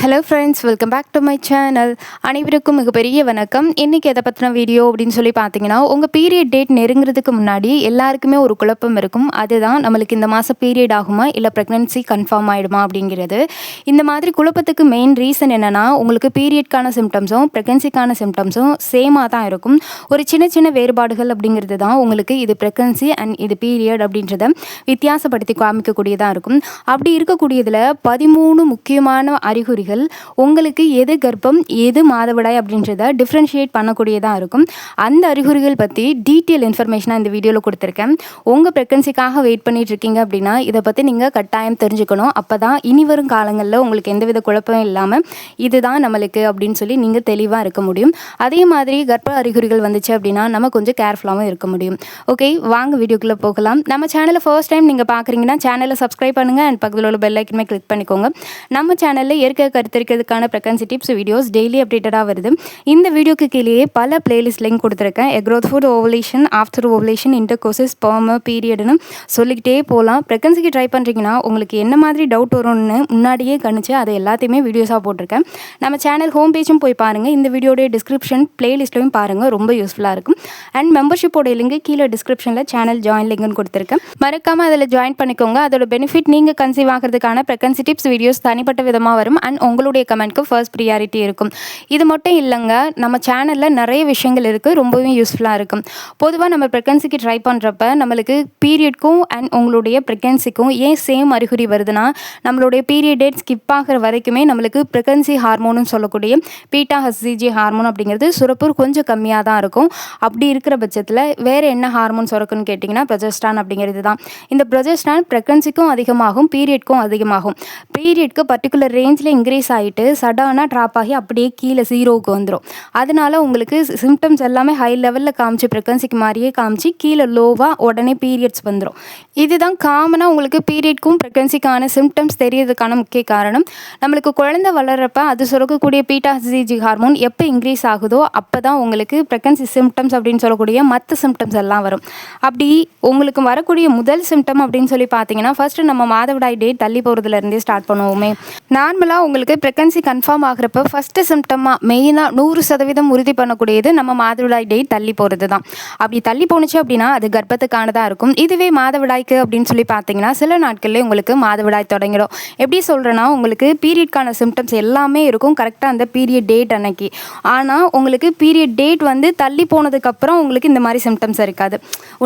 Hello friends, welcome back to my channel. அனைவருக்கும் மிகப்பெரிய வணக்கம். இன்றைக்கி எதை பற்றின வீடியோ அப்படின்னு சொல்லி பார்த்தீங்கன்னா, உங்கள் பீரியட் டேட் நெருங்கிறதுக்கு முன்னாடி எல்லாருக்குமே ஒரு குழப்பம் இருக்கும். அதுதான் நம்மளுக்கு இந்த மாதம் பீரியட் ஆகுமா இல்லை ப்ரெக்னன்சி கன்ஃபார்ம் ஆகிடுமா அப்படிங்கிறது. இந்த மாதிரி குழப்பத்துக்கு மெயின் ரீசன் என்னென்னா, உங்களுக்கு பீரியட்கான சிம்டம்ஸும் ப்ரெக்னன்சிக்கான சிம்டம்ஸும் சேமாக தான் இருக்கும். ஒரு சின்ன சின்ன வேறுபாடுகள் அப்படிங்கிறது தான் உங்களுக்கு இது ப்ரெக்னன்சி அண்ட் இது பீரியட் அப்படின்றத வித்தியாசப்படுத்தி காமிக்கக்கூடியதாக இருக்கும். அப்படி இருக்கக்கூடியதில் 13 முக்கியமான அறிகுறிகள் உங்களுக்கு எது கர்ப்பம் எது மாதவிடாய் அப்படின்றத டிஃப்ரென்ஷியேட் பண்ணக்கூடியதாக இருக்கும். அந்த அறிகுறிகள் பற்றி டீட்டெயில் இன்ஃபர்மேஷனாக இந்த வீடியோவில் கொடுத்துருக்கேன். உங்கள் ப்ரெக்னன்சிக்காக வெயிட் பண்ணிட்டு இருக்கீங்க அப்படின்னா இதை பற்றி நீங்கள் கட்டாயம் தெரிஞ்சுக்கணும். அப்போ தான் இனி வரும் காலங்களில் உங்களுக்கு எந்தவித குழப்பமும் இல்லாமல் இதுதான் நம்மளுக்கு அப்படின்னு சொல்லி நீங்கள் தெளிவாக இருக்க முடியும். அதே மாதிரி கர்ப்ப அறிகுறிகள் வந்துச்சு அப்படின்னா நம்ம கொஞ்சம் கேர்ஃபுல்லாகவும் இருக்க முடியும். ஓகே, வாங்க வீடியோக்குள்ளே போகலாம். நம்ம சேனலை ஃபர்ஸ்ட் டைம் நீங்கள் பார்க்குறீங்கன்னா சேனலை சப்ஸ்கிரைப் பண்ணுங்கள் அண்ட் பக்கத்தில் உள்ள பெல் ஐக்கனுமே கிளிக் பண்ணிக்கோங்க. நம்ம சேனலில் ஏற்க கருத்திருக்கிறதுக்கான ப்ரெக்னன்சி டிப்ஸ் வீடியோஸ் டெய்லி அப்டேட்டடாக வருது. இந்த வீடியோக்கு கீழேயே பல பிளேலிஸ்ட் லிங்க் கொடுத்துருக்கேன். எக்ரோத் food, ovulation, after ovulation, intercourses, sperm, பீரியட்னு சொல்லிக்கிட்டே போகலாம். ப்ரெக்னன்சிக்கு ட்ரை பண்ணுறீங்கன்னா உங்களுக்கு என்ன மாதிரி டவுட் வரும்னு முன்னாடியே கணிச்சு அதை எல்லாத்தையுமே வீடியோஸாக போட்டிருக்கேன். நம்ம சேனல் ஹோம் பேஜும் போய் பாருங்கள். இந்த வீடியோடைய டிஸ்கிரிப்ஷன் பிளேலிஸ்ட்லையும் பாருங்கள், ரொம்ப யூஸ்ஃபுல்லாக இருக்கும். அண்ட் மெம்பர்ஷிப்போட லிங்க் கீழே டிஸ்கிரிப்ஷனில் சேனல் ஜாயின் லிங்க்னு கொடுத்துருக்கேன். மறக்காமல் அதில் ஜாயின் பண்ணிக்கோங்க. அதோட பெனிஃபிட் நீங்கள் கன்சீவ் ஆகிறதுக்கான ப்ரெக்னன்சி டிப்ஸ் வீடியோஸ் தனிப்பட்ட விதமாக வரும். அண்ட் உங்களுடைய கமெண்ட்க்கு ஃபர்ஸ்ட் ப்ரியாரிட்டி இருக்கும். இது மட்டும் இல்லைங்க, நம்ம சேனலில் நிறைய விஷயங்கள் இருக்குது, ரொம்பவே யூஸ்ஃபுல்லாக இருக்கும். பொதுவாக நம்ம ப்ரெக்னன்சிக்கு ட்ரை பண்ணுறப்ப நம்மளுக்கு பீரியட்க்கும் அண்ட் உங்களுடைய ப்ரெக்னன்சிக்கும் ஏன் சேம் அறிகுறி வருதுன்னா, நம்மளுடைய பீரியட் டேட் ஸ்கிப் ஆகிற வரைக்குமே நம்மளுக்கு ப்ரெக்னன்சி ஹார்மோன்னு சொல்லக்கூடிய பீட்டா ஹெச்சிஜி ஹார்மோன் அப்படிங்கிறது சுரப்பு கொஞ்சம் கம்மியாக தான் இருக்கும். அப்படி இருக்கிற பட்சத்தில் வேறு என்ன ஹார்மோன் சுரக்குன்னு கேட்டிங்கன்னா ப்ரொஜெஸ்ட்ரான் அப்படிங்கிறது தான். இந்த ப்ரொஜெஸ்ட்ரான் ப்ரெக்னன்சிக்கும் அதிகமாகும், பீரியட்க்கும் அதிகமாகும். பீரியட்க்கு பர்டிகுலர் ரேஞ்சில் இன்க்ரீஸ் ஆகிட்டு சடனாக ட்ராப் ஆகி அப்படியே கீழே 0க்கு வந்துடும். அதனால உங்களுக்கு சிம்டம்ஸ் எல்லாமே ஹை லெவலில் காமிச்சு ப்ரெக்னன்சிக்கு மாதிரியே காமிச்சு கீழே லோவாக உடனே பீரியட்ஸ் வந்துடும். இதுதான் காமனாக உங்களுக்கு பீரியட்க்கும் ப்ரெக்னன்சிக்கான சிம்டம்ஸ் தெரியறதுக்கான முக்கிய காரணம். நம்மளுக்கு குழந்தை வளர்கிறப்ப அது சுரக்கக்கூடிய பீட்டா ஹெச்சிஜி ஹார்மோன் எப்போ இன்க்ரீஸ் ஆகுதோ அப்போ தான் உங்களுக்கு ப்ரெக்னன்சி சிம்டம்ஸ் அப்படின்னு சொல்லக்கூடிய மற்ற சிம்டம்ஸ் எல்லாம் வரும். அப்படி உங்களுக்கு வரக்கூடிய முதல் சிம்டம் அப்படின்னு சொல்லி பார்த்தீங்கன்னா, ஃபர்ஸ்ட்டு நம்ம மாதவிடாய் டேட் தள்ளி போகிறதுலேருந்தே ஸ்டார்ட் பண்ணுவோமே. நார்மலாக உங்களுக்கு ப்ரெக்னன்சி கன்ஃபார்ம் ஆகிறப்ப ஃபஸ்ட்டு சிம்டமாக மெயினாக 100% உறுதி பண்ணக்கூடியது நம்ம மாதவிடாய் டேட் தள்ளி போகிறது தான். அப்படி தள்ளி போணுச்சு அப்படின்னா அது கர்ப்பத்துக்கானதாக இருக்கும். இதுவே மாதவிடாய்க்கு அப்படின்னு சொல்லி பார்த்தீங்கன்னா சில நாட்கள்லேயே உங்களுக்கு மாதவிடாய் தொடங்கிடும். எப்படி சொல்கிறேன்னா, உங்களுக்கு பீரியட்கான சிம்டம்ஸ் எல்லாமே இருக்கும் கரெக்டாக அந்த பீரியட் டேட் அன்னைக்கு. ஆனால் உங்களுக்கு பீரியட் டேட் வந்து தள்ளி போனதுக்கப்புறம் உங்களுக்கு இந்த மாதிரி சிம்டம்ஸ் இருக்காது.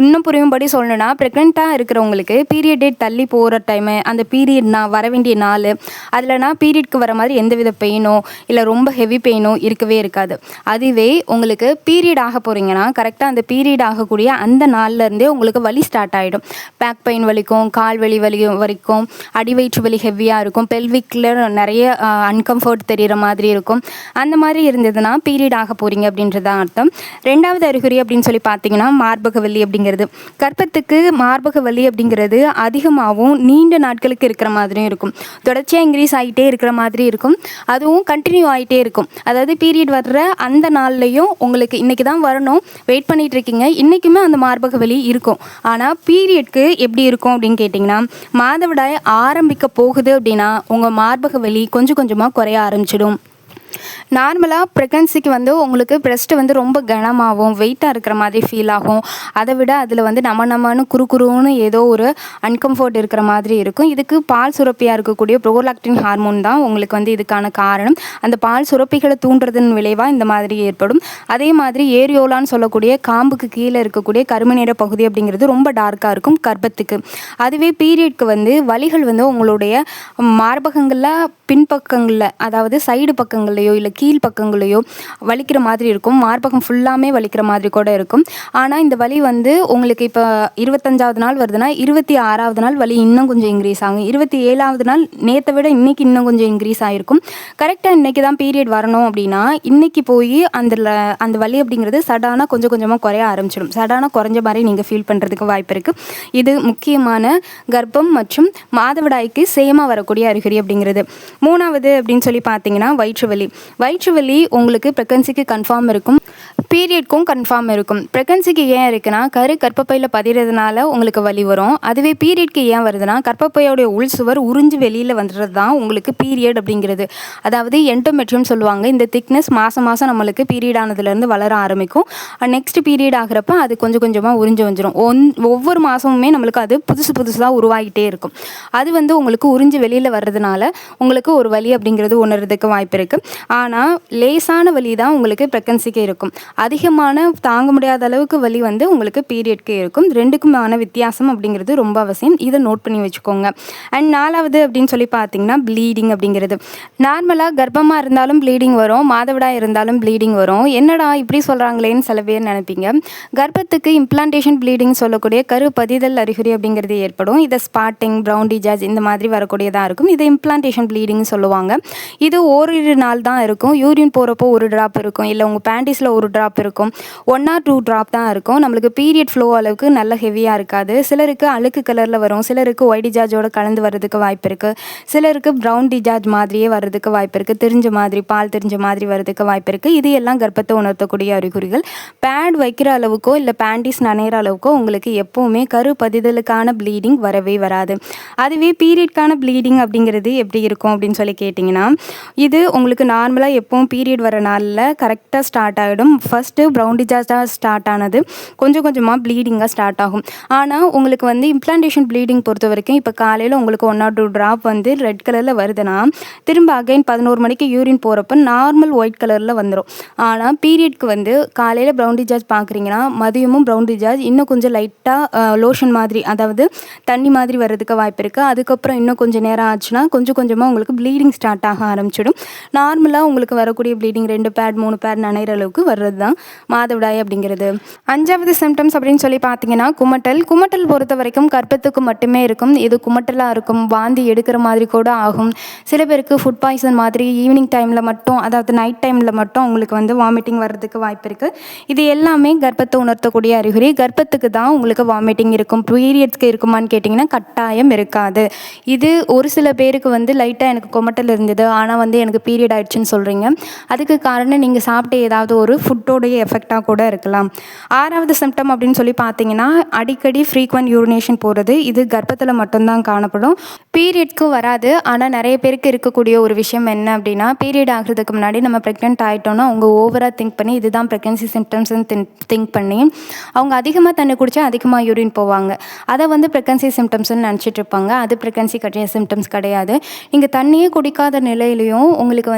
இன்னும் புரியும்படி சொல்லணும்னா, ப்ரெக்னெண்ட்டாக இருக்கிறவங்களுக்கு பீரியட் டேட் தள்ளி போகிற டைமு, அந்த பீரியட் வர வேண்டிய நாள், அதில்னா பீரியட்க்கு வர மாதிரி எந்தவித பெயினோ இல்லை ரொம்ப ஹெவி பெயினோ இருக்கவே இருக்காது. அதுவே உங்களுக்கு பீரியட் ஆக போகிறீங்கன்னா கரெக்டாக அந்த பீரியட் ஆகக்கூடிய அந்த நாள்லேருந்தே உங்களுக்கு வலி ஸ்டார்ட் ஆகிடும். பேக் பெயின் வலிக்கும், கால் வலி வரைக்கும், அடிவயிற்று வலி ஹெவியாக இருக்கும், பெல்விக்கில் நிறைய அன்கம்ஃபர்ட் தெரிகிற மாதிரி இருக்கும். அந்த மாதிரி இருந்ததுன்னா பீரியட் ஆக போகிறீங்க அப்படின்றதான் அர்த்தம். ரெண்டாவது அறிகுறி அப்படின்னு சொல்லி பார்த்தீங்கன்னா மார்பக வலி அப்படிங்கிறது. கர்ப்பத்துக்கு மார்பக வலி அப்படிங்கிறது அதிகமாகவும் நீண்ட நாட்களுக்கு இருக்கிற மாதிரியும் இருக்கும். தொடர்ச்சியாக இன்க்ரீஸ் ஆகிட்டே இருக்கிற மாதிரி இருக்கும். அதுவும் கண்டினியூ ஆகிட்டே இருக்கும். அதாவது பீரியட் வர்ற அந்த நாள்லையும் உங்களுக்கு இன்றைக்கி தான் வரணும், வெயிட் பண்ணிகிட்டு இருக்கீங்க, இன்றைக்குமே அந்த மார்பக வலி இருக்கும். ஆனால் பீரியட்க்கு எப்படி இருக்கும் அப்படின்னு கேட்டிங்கன்னா, மாதவிடாய் ஆரம்பிக்க போகுது அப்படின்னா உங்கள் மார்பக வலி கொஞ்சம் கொஞ்சமாக குறைய ஆரம்பிச்சிடும். நார்மலாக ப்ரெக்னன்சிக்கு வந்து உங்களுக்கு ப்ரெஸ்ட்டு வந்து ரொம்ப கனமாகவும் வெயிட்டாக இருக்கிற மாதிரி ஃபீல் ஆகும். அதை விட அதில் வந்து நம்மன்னு குறுன்னு ஏதோ ஒரு அன்கம்ஃபர்ட் இருக்கிற மாதிரி இருக்கும். இதுக்கு பால் சுரப்பியாக இருக்கக்கூடிய ப்ரோலாக்டின் ஹார்மோன் தான் உங்களுக்கு வந்து இதுக்கான காரணம். அந்த பால் சுரப்பிகளை தூண்டுறதன் விளைவாக இந்த மாதிரி ஏற்படும். அதே மாதிரி ஏரியோலான்னு சொல்லக்கூடிய காம்புக்கு கீழே இருக்கக்கூடிய கருமை நிற பகுதி அப்படிங்கிறது ரொம்ப டார்க்காக இருக்கும் கர்ப்பத்துக்கு. அதுவே பீரியட்க்கு வந்து வலிகள் வந்து உங்களுடைய மார்பகங்களில் பின்பக்கங்களில், அதாவது சைடு பக்கங்கள்லையோ இல்லை கீழ் பக்கங்களையோ வலிக்கிற மாதிரி இருக்கும். மார்பகம் ஃபுல்லாமே வலிக்கிற மாதிரி கூட இருக்கும். ஆனால் இந்த வலி வந்து உங்களுக்கு இப்போ 25வது நாள் வருதுன்னா 26வது நாள் வலி இன்னும் கொஞ்சம் இன்க்ரீஸ் ஆகும். 27வது நாள் நேற்றை விட இன்றைக்கி இன்னும் கொஞ்சம் இன்க்ரீஸ் ஆகிருக்கும். கரெக்டாக இன்றைக்கி தான் பீரியட் வரணும் அப்படின்னா இன்றைக்கி போய் அந்த வலி அப்படிங்கிறது சடானாக கொஞ்சம் கொஞ்சமாக குறைய ஆரம்பிச்சிடும். சடானாக குறைஞ்ச மாதிரி நீங்கள் ஃபீல் பண்ணுறதுக்கு வாய்ப்பு இருக்குது. இது முக்கியமான கர்ப்பம் மற்றும் மாதவிடாய்க்கு சேமாக வரக்கூடிய அறிகுறி அப்படிங்கிறது. 3வது அப்படின்னு சொல்லி பார்த்தீங்கன்னா வயிற்று வலி உங்களுக்கு ப்ரெக்னன்சிக்கு கன்ஃபார்ம் இருக்கும், பீரியட்க்கும் கன்ஃபார்ம் இருக்கும். ப்ரெக்னன்சிக்கு ஏன் இருக்குன்னா கர்ப்பப்பையில் பதிகிறதுனால உங்களுக்கு வலி வரும். அதுவே பீரியட்க்கு ஏன் வருதுன்னா கர்ப்பப்பையோடைய உள் சுவர் உறிஞ்சு வெளியில் வந்துடுறது தான் உங்களுக்கு பீரியட் அப்படிங்கிறது. அதாவது எண்டோமெட்ரியம் சொல்லுவாங்க. இந்த திக்னஸ் மாதம் நம்மளுக்கு பீரியட் ஆனதுலேருந்து வளர ஆரம்பிக்கும். நெக்ஸ்ட் பீரியட் ஆகிறப்ப அது கொஞ்சம் கொஞ்சமாக உறிஞ்சு வந்துடும். ஒவ்வொரு மாதமுமே நம்மளுக்கு அது புதுசாக உருவாகிட்டே இருக்கும். அது உங்களுக்கு உறிஞ்சு வெளியில் வர்றதுனால உங்களுக்கு ஒரு வலி அப்படிங்கிறது உணர்றதுக்கு வாய்ப்பு இருக்குது. ஆனால் லேசான வலி தான் உங்களுக்கு ப்ரெக்னன்சிக்கு இருக்கும். அதிகமான தாங்க முடியாத அளவுக்கு வலி உங்களுக்கு பீரியட்க்கு இருக்கும். ரெண்டுக்குமான வித்தியாசம் அப்படிங்கிறது ரொம்ப அவசியம். இதை நோட் பண்ணி வச்சுக்கோங்க. அண்ட் 4வது அப்படின்னு சொல்லி பார்த்தீங்கன்னா ப்ளீடிங் அப்படிங்கிறது. நார்மலாக கர்ப்பமாக இருந்தாலும் ப்ளீடிங் வரும், மாதவிடாய் இருந்தாலும் ப்ளீடிங் வரும். என்னடா இப்படி சொல்கிறாங்களேன்னு சில பேர் நினைப்பீங்க. கர்ப்பத்துக்கு இம்ப்ளான்டேஷன் ப்ளீடிங் சொல்லக்கூடிய பதிதல் அறிகுறி அப்படிங்கிறது ஏற்படும். இதை ஸ்பாட்டிங், ப்ரௌன் டிசார்ஜ் இந்த மாதிரி வரக்கூடியதாக இருக்கும். இதை இம்ப்ளான்டேஷன் ப்ளீடிங் சொல்லுவாங்க. இது ஓரிரு நாள் தான் இருக்கும். யூரின் போகிறப்போ ஒரு ட்ராப் இருக்கும், இல்லை உங்கள் பேண்டிஸில் ஒரு ட்ராப் இருக்கும், 1 or 2 ட்ராப் தான் இருக்கும். நம்மளுக்கு பீரியட் ஃப்ளோ அளவுக்கு நல்ல ஹெவியாக இருக்காது. சிலருக்கு அழுக்கு கலரில் வரும், சிலருக்கு ஒயிட் டிசார்ஜோட கலந்து வர்றதுக்கு வாய்ப்பு இருக்குது, சிலருக்கு ப்ரௌன் டிசார்ஜ் மாதிரியே வர்றதுக்கு வாய்ப்பு இருக்குது, தெரிஞ்ச மாதிரி பால் தெரிஞ்ச மாதிரி வர்றதுக்கு வாய்ப்பு இருக்குது. இது எல்லாம் கர்ப்பத்தை உணர்த்தக்கூடிய அறிகுறிகள். பேட் வைக்கிற அளவுக்கோ இல்லை பேண்டிஸ் நனைகிற அளவுக்கோ உங்களுக்கு எப்போவுமே பதிதலுக்கான ப்ளீடிங் வரவே வராது. அதுவே பீரியட்கான ப்ளீடிங் அப்படிங்கிறது எப்படி இருக்கும் அப்படின்னு சொல்லி கேட்டிங்கன்னா, இது உங்களுக்கு நார்மலாக எப்பவும் பீரியட் வர நாளில் கரெக்டாக ஸ்டார்ட் ஆகிடும். ஃபஸ்ட்டு ப்ரௌன் டிசார்ஜாக ஸ்டார்ட் ஆனது கொஞ்சம் கொஞ்சமாக ப்ளீடிங்காக ஸ்டார்ட் ஆகும். ஆனால் உங்களுக்கு இம்ப்ளான்டேஷன் ப்ளீடிங் பொறுத்த வரைக்கும் இப்போ காலையில் உங்களுக்கு 1 or 2 ட்ராப் ரெட் கலரில் வருதுன்னா திரும்ப அகைன் 11 மணிக்கு யூரின் போகிறப்ப நார்மல் ஒயிட் கலரில் வந்துடும். ஆனால் பீரியட்க்கு காலையில் ப்ரௌன் டிசார்ஜ் பார்க்குறீங்கன்னா மதியமும் ப்ரௌன் டிசார்ஜ் இன்னும் கொஞ்சம் லைட்டாக லோஷன் மாதிரி, அதாவது தண்ணி மாதிரி வர்றதுக்கு வாய்ப்பு இருக்குது. அதுக்கப்புறம் இன்னும் கொஞ்சம் நேரம் ஆச்சுன்னா கொஞ்சம் கொஞ்சமாக உங்களுக்கு ப்ளீடிங் ஸ்டார்ட் ஆக ஆரம்பிச்சிடும். நார்மலாக உங்களுக்கு வரக்கூடிய ப்ளீடிங் 2 பேட் 3 பேட் நனைகிற அளவுக்கு வர்றது தான் மாதவிடாய் அப்படிங்கிறது. 5வது சிம்டம்ஸ் அப்படின்னு சொல்லி பார்த்தீங்கன்னா குமட்டல் பொறுத்த வரைக்கும் கர்ப்பத்துக்கு மட்டுமே இருக்கும். இது குமட்டலாக இருக்கும், வாந்தி எடுக்கிற மாதிரி கூட ஆகும். சில பேருக்கு ஃபுட் பாய்சன் மாதிரி ஈவினிங் டைமில் மட்டும், அதாவது நைட் டைமில் மட்டும் உங்களுக்கு வாமிட்டிங் வர்றதுக்கு வாய்ப்பு இருக்குது. இது எல்லாமே கர்ப்பத்தை உணர்த்தக்கூடிய அறிகுறி. கர்ப்பத்துக்கு தான் உங்களுக்கு வாமிட்டிங் இருக்கும். பீரியட்ஸ்க்கு இருக்குமான்னு கேட்டிங்கன்னா கட்டாயம் இருக்காது. இது ஒரு சில பேருக்கு லைட்டாக எனக்கு குமட்டல் இருந்தது ஆனால் எனக்கு பீரியட் ஆயிடுச்சுன்னு சொல்கிறீங்க. அதுக்கு காரணம் நீங்கள் சாப்பிட்ட ஏதாவது ஒரு ஃபுட்டோடைய எஃபெக்டாக கூட இருக்கலாம். 6வது சிம்டம் அப்படின்னு சொல்லி பார்த்தீங்கன்னா அடிக்கடி ஃப்ரீக்வெண்ட் யூரினேஷன் போகிறது. இது கர்ப்பத்தில் மட்டும்தான் காணப்படும், பீரியட்க்கு வராது. ஆனால் நிறைய பேருக்கு இருக்கக்கூடிய ஒரு விஷயம் என்ன அப்படின்னா, பீரியட் ஆகிறதுக்கு முன்னாடி நம்ம ப்ரெக்னென்ட் ஆகிட்டோன்னா அவங்க ஓவராக திங்க் பண்ணி இதுதான் ப்ரெக்னன்சி சிம்டம்ஸ்ன்னு திங்க் பண்ணி அவங்க அதிகமாக தண்ணி குடித்தா அதிகமாக யூரின் போவாங்க. அதை ப்ரெக்னன்சி சிம்டம்ஸ்ன்னு நினச்சிட்டு இருப்பாங்க. அது ப்ரெக்னன்சி சிம்டம்ஸ் கிடையாது. நீங்கள் தண்ணியே குடிக்காத நிலையிலையும் உங்களுக்கு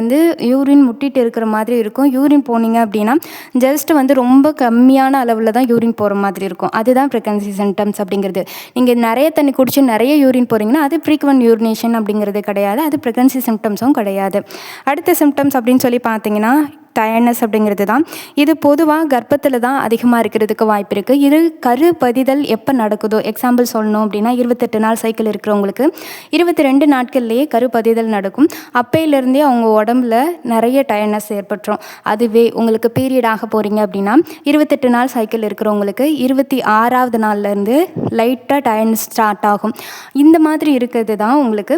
யூரின் முட்டிட்டு இருக்கிற மாதிரி இருக்கும். யூரின் போனீங்க அப்படின்னா ஜஸ்ட் ரொம்ப கம்மியான அளவில் தான் யூரின் போகிற மாதிரி இருக்கும். அதுதான் ப்ரெக்னன்சி சிம்டம்ஸ் அப்படிங்கிறது. நீங்கள் நிறைய தண்ணி குடிச்சு நிறைய யூரின் போகிறீங்கன்னா அது ஃப்ரீக்வெண்ட் யூரினேஷன் அப்படிங்கிறது கிடையாது. அது ப்ரெக்னன்சி சிம்டம்ஸும் கிடையாது. அடுத்த சிம்டம்ஸ் அப்படின்னு சொல்லி பார்த்தீங்கன்னா டயர்ட்னஸ் அப்படிங்கிறது தான். இது பொதுவாக கர்ப்பத்தில் தான் அதிகமாக இருக்கிறதுக்கு வாய்ப்பு இருக்குது. இது பதிதல் எப்போ நடக்குதோ, எக்ஸாம்பிள் சொல்லணும் அப்படின்னா 28 நாள் சைக்கிள் இருக்கிறவங்களுக்கு 22 நாட்கள்லேயே பதிதல் நடக்கும். அப்பையிலேருந்தே அவங்க உடம்புல நிறைய டயர்ட்னஸ் ஏற்பட்டுரும். அதுவே உங்களுக்கு பீரியட் ஆக போகிறீங்க அப்படின்னா 28 நாள் சைக்கிள் இருக்கிறவங்களுக்கு 26வது நாள்லேருந்து லைட்டாக டயர்ட்னஸ் ஸ்டார்ட் ஆகும். இந்த மாதிரி இருக்கிறது தான் உங்களுக்கு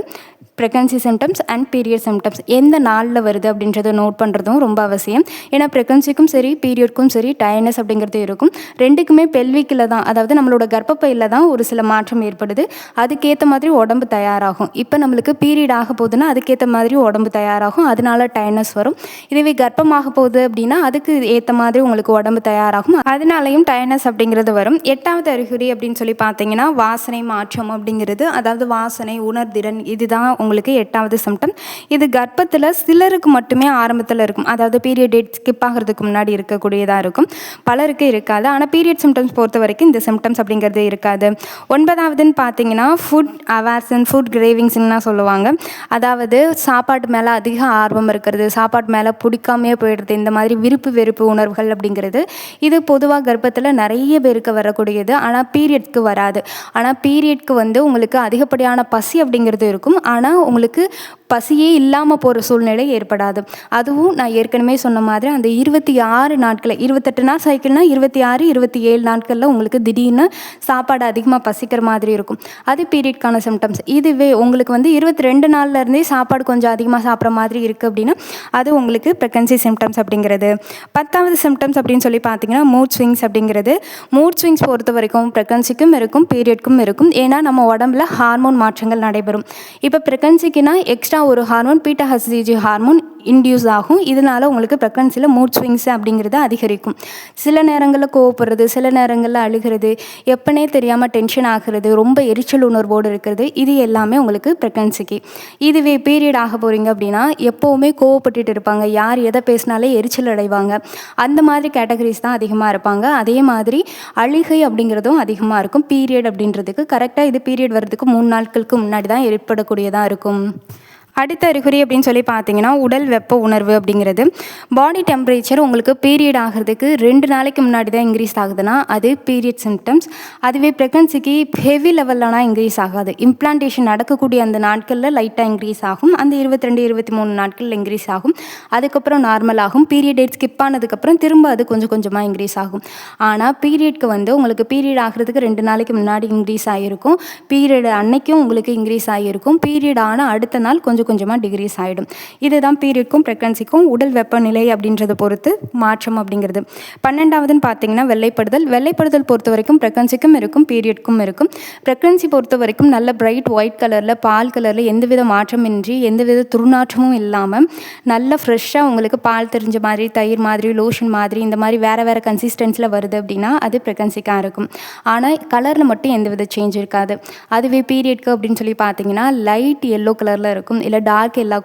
pregnancy symptoms and period symptoms. எந்த நாளில் வருது அப்படின்றத நோட் பண்ணுறதும் ரொம்ப அவசியம். ஏன்னா ப்ரெக்னன்சிக்கும் சரி பீரியட்க்கும் சரி டயர்ட்னஸ் அப்படிங்கிறது இருக்கும். ரெண்டுக்குமே பெல்விக்கில் தான், அதாவது நம்மளோட கர்ப்பப்பையில் தான் ஒரு சில மாற்றம் ஏற்படுது. அதுக்கேற்ற மாதிரி உடம்பு தயாராகும். இப்போ நம்மளுக்கு பீரியட் ஆக போகுதுன்னா அதுக்கேற்ற மாதிரி உடம்பு தயாராகும், அதனால டயர்ட்னஸ் வரும். இதுவே கர்ப்பமாக போகுது அப்படின்னா அதுக்கு ஏற்ற மாதிரி உங்களுக்கு உடம்பு தயாராகும், அதனாலையும் டயர்ட்னஸ் அப்படிங்கிறது வரும். 8வது அறிகுறி அப்படின்னு சொல்லி பார்த்தீங்கன்னா வாசனை மாற்றம் அப்படிங்கிறது, அதாவது வாசனை உணர்திறன், இதுதான் உங்களுக்கு 8வது சிம்டம். இது கர்ப்பத்தில் சிலருக்கு மட்டுமே ஆரம்பத்தில் இருக்கும், அதாவது பீரியட் டேட் ஸ்கிப் ஆகிறதுக்கு முன்னாடி இருக்கக்கூடியதாக இருக்கும். பலருக்கு இருக்காது. ஆனால் பீரியட் சிம்டம்ஸ் பொறுத்த வரைக்கும் இந்த சிம்டம்ஸ் அப்படிங்கிறது இருக்காது. 9வதுன்னு பார்த்தீங்கன்னா ஃபுட் அவேர்சன், ஃபுட் கிரேவிங்ஸ்ன்னு சொல்லுவாங்க. அதாவது சாப்பாட்டு மேலே அதிக ஆர்வம் இருக்கிறது, சாப்பாட்டு மேலே பிடிக்காமையே போயிடுறது, இந்த மாதிரி விருப்பு வெறுப்பு உணர்வுகள் அப்படிங்கிறது இது பொதுவாக கர்ப்பத்தில் நிறைய பேருக்கு வரக்கூடியது. ஆனால் பீரியட்க்கு வராது. ஆனால் பீரியட்க்கு உங்களுக்கு அதிகப்படியான பசி அப்படிங்கிறது இருக்கும். ஆனால் உங்களுக்கு பசியே இல்லாமல் போகிற சூழ்நிலை ஏற்படாது. அதுவும் நான் ஏற்கனவே சொன்ன மாதிரி அந்த 26 நாட்களில் 28 நாள் சைக்கிள்னா 26, 27 நாட்களில் உங்களுக்கு திடீர்னு சாப்பாடு அதிகமாக பசிக்கிற மாதிரி இருக்கும். அது பீரியட்கான சிம்டம்ஸ். இதுவே உங்களுக்கு வந்து 22 நாள்லேருந்தே சாப்பாடு கொஞ்சம் அதிகமாக சாப்பிட்ற மாதிரி இருக்குது அப்படின்னா அது உங்களுக்கு ப்ரெக்னன்சி சிம்டம்ஸ் அப்படிங்கிறது. 10வது சிம்டம்ஸ் அப்படின்னு சொல்லி பார்த்தீங்கன்னா மூட் ஸ்விங்ஸ் அப்படிங்கிறது. மூட் ஸ்விங்ஸ் பொறுத்த வரைக்கும் ப்ரெக்னன்சிக்கும் இருக்கும், பீரியட்க்கும் இருக்கும். ஏன்னா நம்ம உடம்புல ஹார்மோன் மாற்றங்கள் நடைபெறும். இப்போ ப்ரெக்னன்சிக்குனா எக்ஸ்ட்ரா ஒரு ஹார்மோன் பீட்டா-ஹெச்சிஜி ஹார்மோன் இன்டியூஸ் ஆகும். இதனால் உங்களுக்கு ப்ரெக்னன்சியில் மூட் ஸ்விங்ஸ் அப்படிங்கிறது அதிகரிக்கும். சில நேரங்களில் கோவப்படுறது, சில நேரங்களில் அழுகிறது, எப்பனே தெரியாமல் டென்ஷன் ஆகிறது, ரொம்ப எரிச்சல் உணர்வோடு இருக்கிறது, இது எல்லாமே உங்களுக்கு ப்ரெக்னன்சிக்கு. இதுவே பீரியட் ஆக போகிறீங்க அப்படின்னா எப்போவுமே கோவப்பட்டுட்டு இருப்பாங்க, யார் எதை பேசினாலே எரிச்சல் அடைவாங்க, அந்த மாதிரி கேட்டகரிஸ் தான் அதிகமாக இருப்பாங்க. அதே மாதிரி அழுகை அப்படிங்கிறதும் அதிகமாக இருக்கும். பீரியட் அப்படின்றதுக்கு கரெக்டாக இது பீரியட் வர்றதுக்கு 3 நாட்களுக்கு முன்னாடி தான் ஏற்படக்கூடியதாக இருக்கும். அடுத்த அறிகுறி அப்படின்னு சொல்லி பார்த்தீங்கன்னா உடல் வெப்ப உணர்வு அப்படிங்கிறது. பாடி டெம்பரேச்சர் உங்களுக்கு பீரியட் ஆகிறதுக்கு 2 நாளைக்கு முன்னாடி தான் இன்க்ரீஸ் ஆகுதுன்னா அது பீரியட் சிம்டம்ஸ். அதுவே ப்ரெக்னன்சிக்கு ஹெவி லெவல்லனா இன்க்ரீஸ் ஆகாது. இம்ப்ளான்டேஷன் நடக்கக்கூடிய அந்த நாட்களில் லைட்டாக இன்க்ரீஸ் ஆகும். அந்த 22, 23 நாட்களில் இன்க்ரீஸ் ஆகும். அதுக்கப்புறம் நார்மல் ஆகும். பீரியட் டேட் ஸ்கிப் ஆனதுக்கப்புறம் திரும்ப அது கொஞ்சம் கொஞ்சமாக இன்க்ரீஸ் ஆகும். ஆனால் பீரியட்க்கு வந்து உங்களுக்கு பீரியட் ஆகிறதுக்கு 2 நாளைக்கு முன்னாடி இன்க்ரீஸ் ஆகிருக்கும். பீரியட் அன்னைக்கும் உங்களுக்கு இன்க்ரீஸ் ஆகிருக்கும். பீரியட் ஆனால் அடுத்த நாள் கொஞ்சம் கொஞ்சமாக டிகிரீஸ் ஆகிடும். இதுதான் பீரியட்க்கும் ப்ரெக்னன்சிக்கும் உடல் வெப்பநிலை அப்படின்றத பொறுத்து மாற்றம் அப்படிங்கிறது. 12வதுன்னு பார்த்தீங்கன்னா வெள்ளைப்படுதல் பொறுத்த வரைக்கும் ப்ரெக்னன்சிக்கும் இருக்கும், பீரியட்க்கும் இருக்கும். ப்ரெக்னன்சி பொறுத்த வரைக்கும் நல்ல பிரைட் ஒயிட் கலரில் பால் கலரில் எந்தவித மாற்றமின்றி எந்தவித துர்நாற்றமும் இல்லாமல் நல்ல ஃப்ரெஷ்ஷாக உங்களுக்கு பால் தெரிஞ்ச மாதிரி, தயிர் மாதிரி, லோஷன் மாதிரி இந்த மாதிரி வேறு கன்சிஸ்டன்ஸில் வருது அப்படின்னா அது ப்ரெக்னன்சிக்காக இருக்கும். ஆனால் கலரில் மட்டும் எந்தவித சேஞ்ச் இருக்காது. அதுவே பீரியட்க்கு அப்படின்னு சொல்லி பார்த்தீங்கன்னா லைட் எல்லோ கலரில் இருக்கும், இல்லை டார்க் எல்லோ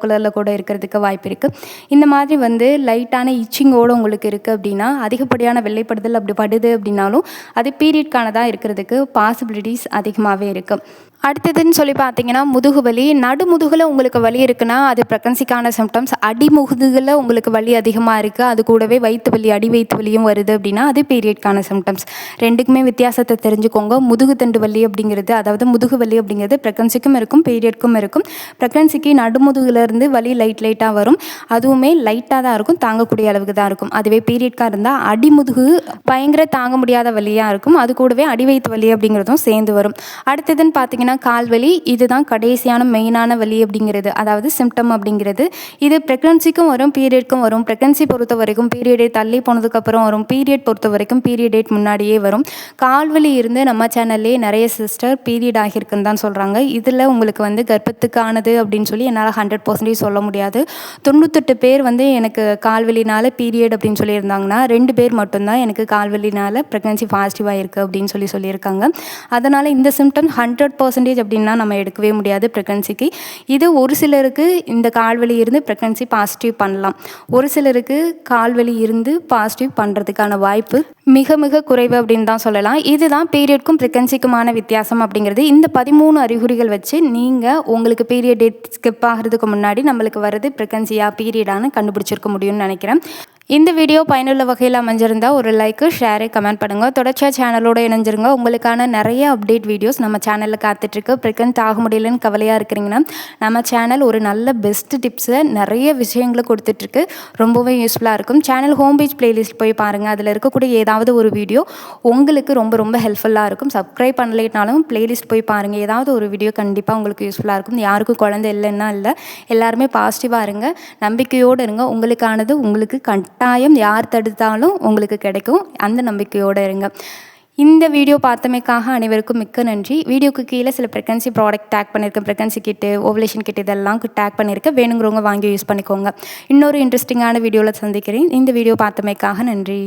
கலரில் கூட இருக்கிறதுக்கு வாய்ப்பு இருக்குது. இந்த மாதிரி வந்து லைட்டான இச்சிங்கோடு உங்களுக்கு இருக்குது அப்படின்னா அதிகப்படியான வெள்ளைப்படுதல் அப்படி படுது அப்படின்னாலும் அது பீரியட்கானதாக இருக்கிறதுக்கு பாசிபிலிட்டிஸ் அதிகமாகவே இருக்குது. அடுத்ததுன்னு சொல்லி பார்த்தீங்கன்னா முதுகுவலி. நடுமுதுகில் உங்களுக்கு வலி இருக்குன்னா அது ப்ரெக்னன்சிக்கான சிம்டம்ஸ். அடிமுதுகில் உங்களுக்கு வலி அதிகமாக இருக்குது, அது கூடவே வயிற்று வலி, அடி வயிற்று வலியும் வருது அப்படின்னா அது பீரியட்கான சிம்டம்ஸ். ரெண்டுக்குமே வித்தியாசத்தை தெரிஞ்சுக்கோங்க. முதுகு தண்டு வலி அப்படிங்கிறது, அதாவது முதுகு வலி அப்படிங்கிறது ப்ரெக்னன்சிக்கும் இருக்கும், பீரியட்க்கும் இருக்கும். ப்ரெக்னன்சிக்கு நடுமுதுகிலேருந்து வலி லைட்டாக வரும். அதுவுமே லைட்டாக தான் இருக்கும், தாங்கக்கூடிய அளவுக்கு தான் இருக்கும். அதுவே பீரியட்காக இருந்தால் அடிமுதுகு பயங்கர தாங்க முடியாத வலியாக இருக்கும். அது கூடவே அடி வயிற்று வலி அப்படிங்கிறதும் சேர்ந்து வரும். அடுத்ததுன்னு பார்த்தீங்கன்னா கால்வலி. இதுதான் கடைசியான மெயினான வலி அப்படிங்கிறது, அதாவது சிம்டம் அப்படிங்கிறது. இது ப்ரெக்னன்சிக்கும் வரும், பீரியட்க்கும் வரும். ப்ரெக்னன்சி பொறுத்த வரைக்கும் பீரியட் டேட் தள்ளி போனதுக்கப்புறம் வரும். பீரியட் பொறுத்த வரைக்கும் பீரியட் டேட் முன்னாடியே வரும். கால்வலி இருந்து நம்ம சேனல்லே நிறைய சிஸ்டர் பீரியட் ஆகியிருக்குன்னு தான் சொல்கிறாங்க. இதில் உங்களுக்கு வந்து கர்ப்பத்துக்கானது அப்படின்னு சொல்லி என்னால் 100% சொல்ல முடியாது. 98 பேர் வந்து எனக்கு கால்வலினால் பீரியட் அப்படின்னு சொல்லியிருந்தாங்கன்னா 2 பேர் மட்டும்தான் எனக்கு கால்வலினால் ப்ரெக்னன்சி பாசிட்டிவாக இருக்குது அப்படின்னு சொல்லியிருக்காங்க. அதனால் இந்த சிம்டம் 100% அப்படின்னா நம்ம எடுக்கவே முடியாது ப்ரெக்னன்சிக்கு. இது ஒரு சிலருக்கு இந்த கால்வலி இருந்து ப்ரெக்னன்சி பாசிட்டிவ் பண்ணலாம், ஒரு சிலருக்கு கால்வலி இருந்து பாசிட்டிவ் பண்ணுறதுக்கான வாய்ப்பு மிக மிக குறைவு அப்படின்னு தான் சொல்லலாம். இதுதான் பீரியட்க்கும் ப்ரெக்னன்சிக்குமான வித்தியாசம் அப்படிங்கிறது. இந்த 13 அறிகுறிகள் வச்சு நீங்கள் உங்களுக்கு பீரியட் டேட் ஸ்கிப் ஆகிறதுக்கு முன்னாடி நம்மளுக்கு வர்றது ப்ரெக்னன்சியா பீரியடானு கண்டுபிடிச்சிருக்க முடியும்னு நினைக்கிறேன். இந்த வீடியோ பயனுள்ள வகையில் அமைஞ்சிருந்தால் ஒரு லைக்கு, ஷேரு, கமெண்ட் பண்ணுங்கள். தொடர்ச்சியாக சேனலோடு இணைஞ்சிருங்க. உங்களுக்கான நிறைய அப்டேட் வீடியோஸ் நம்ம சேனலில் காத்துட்ருக்கு. ப்ரெக்னென்ட் ஆக முடியலன்னு கவலையாக இருக்கிறீங்கன்னா நம்ம சேனல் ஒரு நல்ல பெஸ்ட் டிப்ஸை நிறைய விஷயங்களை கொடுத்துட்ருக்கு, ரொம்பவே யூஸ்ஃபுல்லாக இருக்கும். சேனல் ஹோம் பேஜ் பிளேலிஸ்ட் போய் பாருங்கள். அதில் இருக்கக்கூடிய ஏதாவது ஒரு வீடியோ உங்களுக்கு ரொம்ப ரொம்ப ஹெல்ப்ஃபுல்லாக இருக்கும். சப்ஸ்கிரைப் பண்ணலைனாலும் பிளேலிஸ்ட் போய் பாருங்கள், ஏதாவது ஒரு வீடியோ கண்டிப்பாக உங்களுக்கு யூஸ்ஃபுல்லாக இருக்கும். யாருக்கும் குழந்தை இல்லைன்னா இல்லை, எல்லாருமே பாசிட்டிவாக இருங்க, நம்பிக்கையோடு இருங்க. உங்களுக்கானது உங்களுக்கு கட்டாயம் யார் தடுத்தாலும் உங்களுக்கு கிடைக்கும், அந்த நம்பிக்கையோடு இருங்க. இந்த வீடியோ பார்த்தமைக்காக அனைவருக்கும் மிக்க நன்றி. வீடியோக்கு கீழே சில ப்ரெக்னன்சி ப்ராடக்ட் டேக் பண்ணியிருக்கேன், ப்ரெக்னன்சி கிட்டு, ஓவலேஷன் கிட் இதெல்லாம் டேக் பண்ணியிருக்கேன். வேணுங்கிறவங்க வாங்கி யூஸ் பண்ணிக்கோங்க. இன்னொரு இன்ட்ரெஸ்டிங்கான வீடியோவில் சந்திக்கிறேன். இந்த வீடியோ பார்த்தமைக்காக நன்றி.